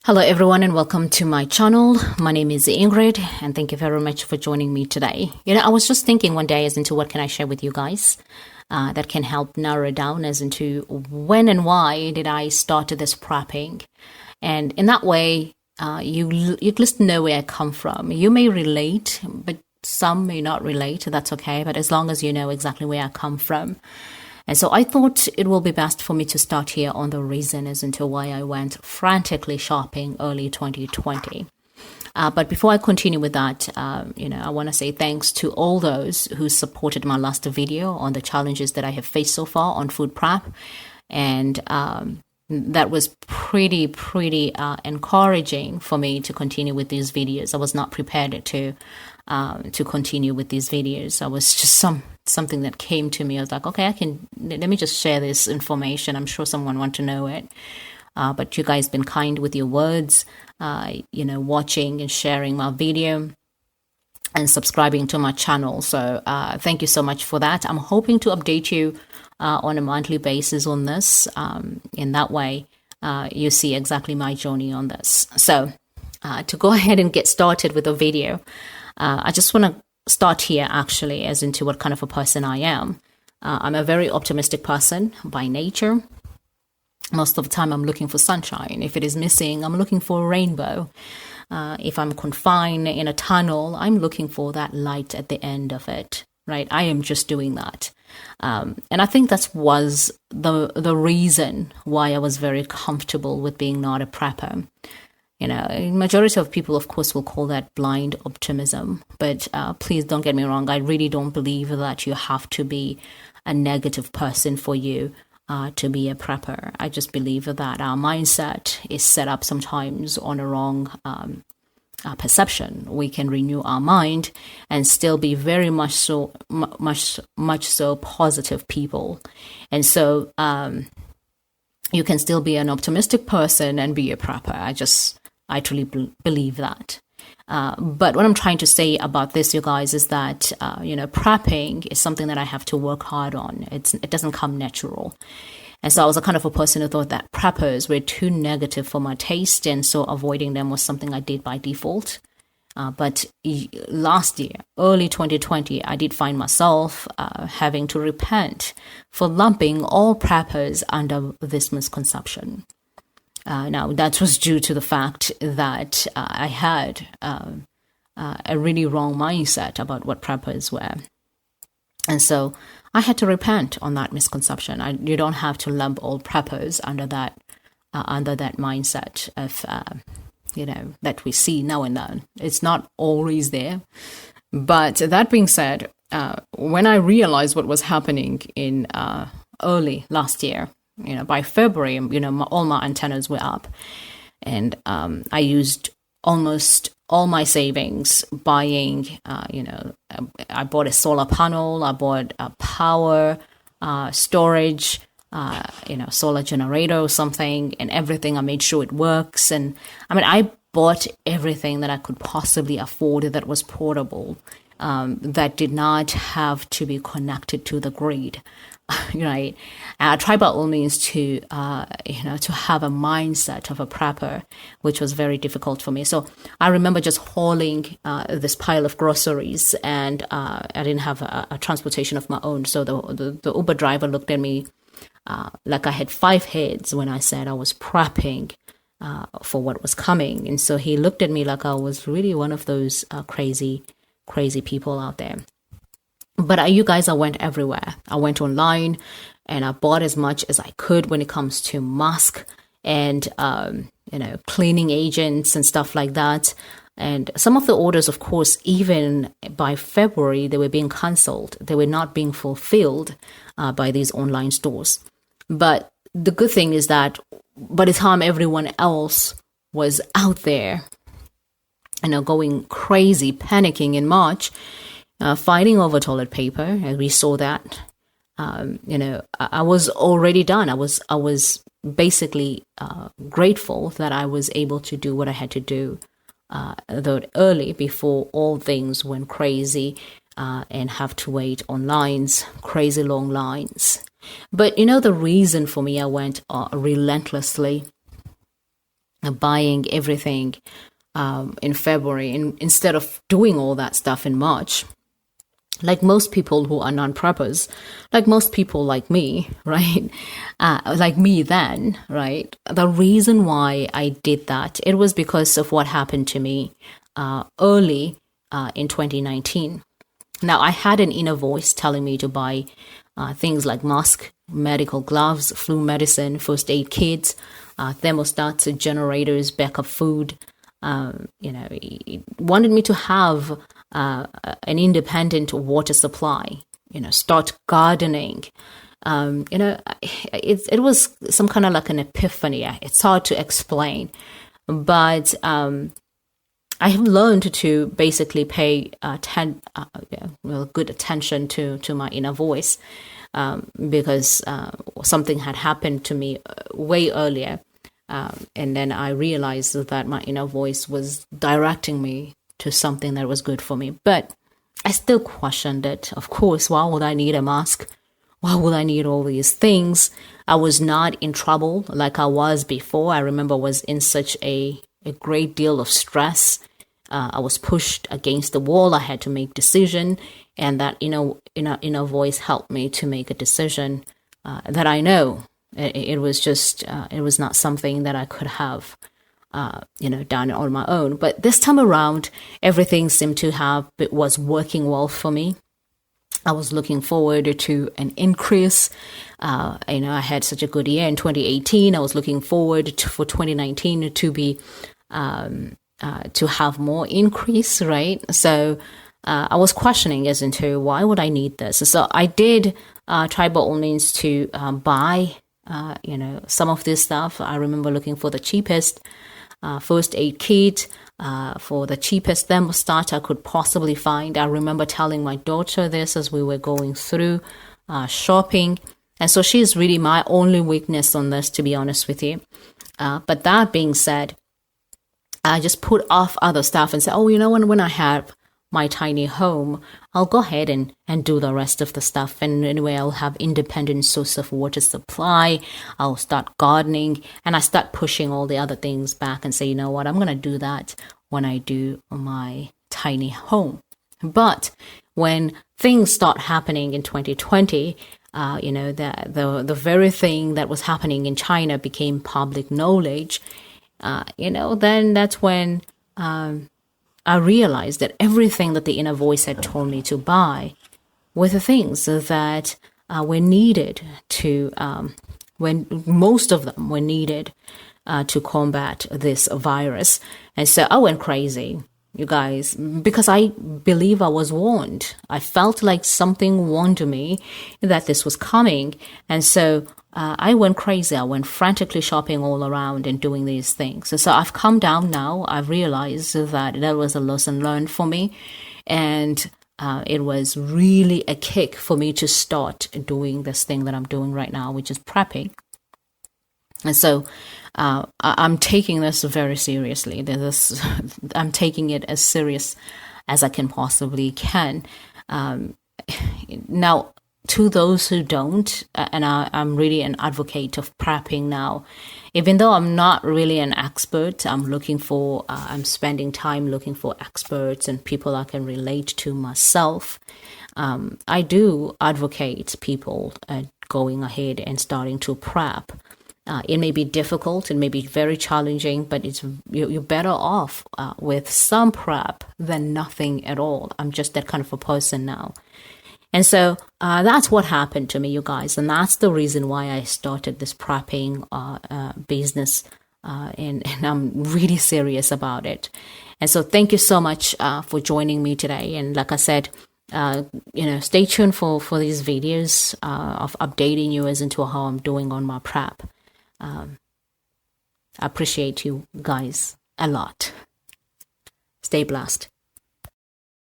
Hello everyone and welcome to my channel. My name is Ingrid and thank you very much for joining me today. I was just thinking one day as into what can I share with you guys that can help narrow down as into when and why did I start this prepping. And in that way, you at least know where I come from. You may relate, but some may not relate. That's okay. But as long as you know exactly where I come from. And so I thought it will be best for me to start here on the reason as into why I went frantically shopping early 2020. But before I continue with that, I want to say thanks to all those who supported my last video on the challenges that I have faced so far on food prep. And that was pretty encouraging for me to continue with these videos. I was not prepared to continue with these videos. I was just something that came to me. I was like, okay, let me just share this information. I'm sure someone want to know it. But you guys been kind with your words, watching and sharing my video and subscribing to my channel. So thank you so much for that. I'm hoping to update you on a monthly basis on this. In that way, you see exactly my journey on this. So to go ahead and get started with the video, I just want to start here actually as into what kind of a person I am. I'm a very optimistic person by nature. Most of the time I'm looking for sunshine. If it is missing, I'm looking for a rainbow. If I'm confined in a tunnel, I'm looking for that light at the end of it, right? I am just doing that. And I think that was the reason why I was very comfortable with being not a prepper. Majority of people, of course, will call that blind optimism. But please don't get me wrong. I really don't believe that you have to be a negative person for you to be a prepper. I just believe that our mindset is set up sometimes on a wrong perception. We can renew our mind and still be very much so positive people. And so you can still be an optimistic person and be a prepper. I truly believe that. But what I'm trying to say about this, you guys, is that, prepping is something that I have to work hard on. It doesn't come natural. And so I was a kind of a person who thought that preppers were too negative for my taste. And so avoiding them was something I did by default. But last year, early 2020, I did find myself having to repent for lumping all preppers under this misconception. Now, that was due to the fact that I had a really wrong mindset about what preppers were. And so I had to repent on that misconception. You don't have to lump all preppers under that mindset of, that we see now and then. It's not always there. But that being said, when I realized what was happening in early last year, by February, all my antennas were up. And I used almost all my savings buying, I bought a solar panel, I bought a power storage, solar generator or something, and everything. I made sure it works. And I bought everything that I could possibly afford that was portable, that did not have to be connected to the grid. Right. I tried by all means to have a mindset of a prepper, which was very difficult for me. So I remember just hauling this pile of groceries, and I didn't have a transportation of my own. So the Uber driver looked at me like I had 5 heads when I said I was prepping for what was coming. And so he looked at me like I was really one of those crazy people out there. But I went everywhere. I went online and I bought as much as I could when it comes to mask and, cleaning agents and stuff like that. And some of the orders, of course, even by February, they were being canceled. They were not being fulfilled by these online stores. But the good thing is that by the time everyone else was out there, going crazy, panicking in March, fighting over toilet paper, and we saw that. I was already done. I was basically grateful that I was able to do what I had to do that early before all things went crazy and have to wait on lines, crazy long lines. But the reason for me I went relentlessly buying everything in February, instead of doing all that stuff in March. Like most people who are non-preppers, like most people like me, right? Like me then, right? The reason why I did that, it was because of what happened to me early in 2019. Now, I had an inner voice telling me to buy things like mask, medical gloves, flu medicine, first aid kits, thermostats, generators, backup food. It wanted me to have an independent water supply, start gardening. It was some kind of like an epiphany. It's hard to explain, but I have learned to basically pay good attention to my inner voice, because something had happened to me way earlier. And then I realized that my inner voice was directing me to something that was good for me. But I still questioned it. Of course, why would I need a mask? Why would I need all these things? I was not in trouble like I was before. I remember I was in such a great deal of stress. I was pushed against the wall. I had to make decision. And that inner voice helped me to make a decision that I know. It was just, it was not something that I could have, done on my own. But this time around, everything seemed to was working well for me. I was looking forward to an increase. I had such a good year in 2018. I was looking forward for 2019 to be, to have more increase, right? So I was questioning as into why would I need this? So I did try by all means to buy some of this stuff. I remember looking for the cheapest first aid kit, for the cheapest thermostat I could possibly find. I remember telling my daughter this as we were going through shopping. And so she's really my only weakness on this, to be honest with you. But that being said, I just put off other stuff and say, when I have my tiny home, I'll go ahead and do the rest of the stuff. And anyway, I'll have independent source of water supply. I'll start gardening, and I start pushing all the other things back and say, I'm going to do that when I do my tiny home. But when things start happening in 2020, the very thing that was happening in China became public knowledge. Then that's when I realized that everything that the inner voice had told me to buy were the things that were needed to, when most of them were needed to combat this virus. And so I went crazy, you guys, because I believe I was warned. I felt like something warned me that this was coming. And so I went crazy. I went frantically shopping all around and doing these things. So I've come down now. I've realized that was a lesson learned for me. And it was really a kick for me to start doing this thing that I'm doing right now, which is prepping. And so I'm taking this very seriously. I'm taking it as serious as I can. Now, to those who don't, and I'm really an advocate of prepping now, even though I'm not really an expert, I'm spending time looking for experts and people I can relate to myself. I do advocate people going ahead and starting to prep. It may be difficult, it may be very challenging, but you're better off with some prep than nothing at all. I'm just that kind of a person now. And so that's what happened to me, you guys. And that's the reason why I started this prepping business. And I'm really serious about it. And so thank you so much for joining me today. And like I said, stay tuned for these videos of updating you as into how I'm doing on my prep. I appreciate you guys a lot. Stay blessed.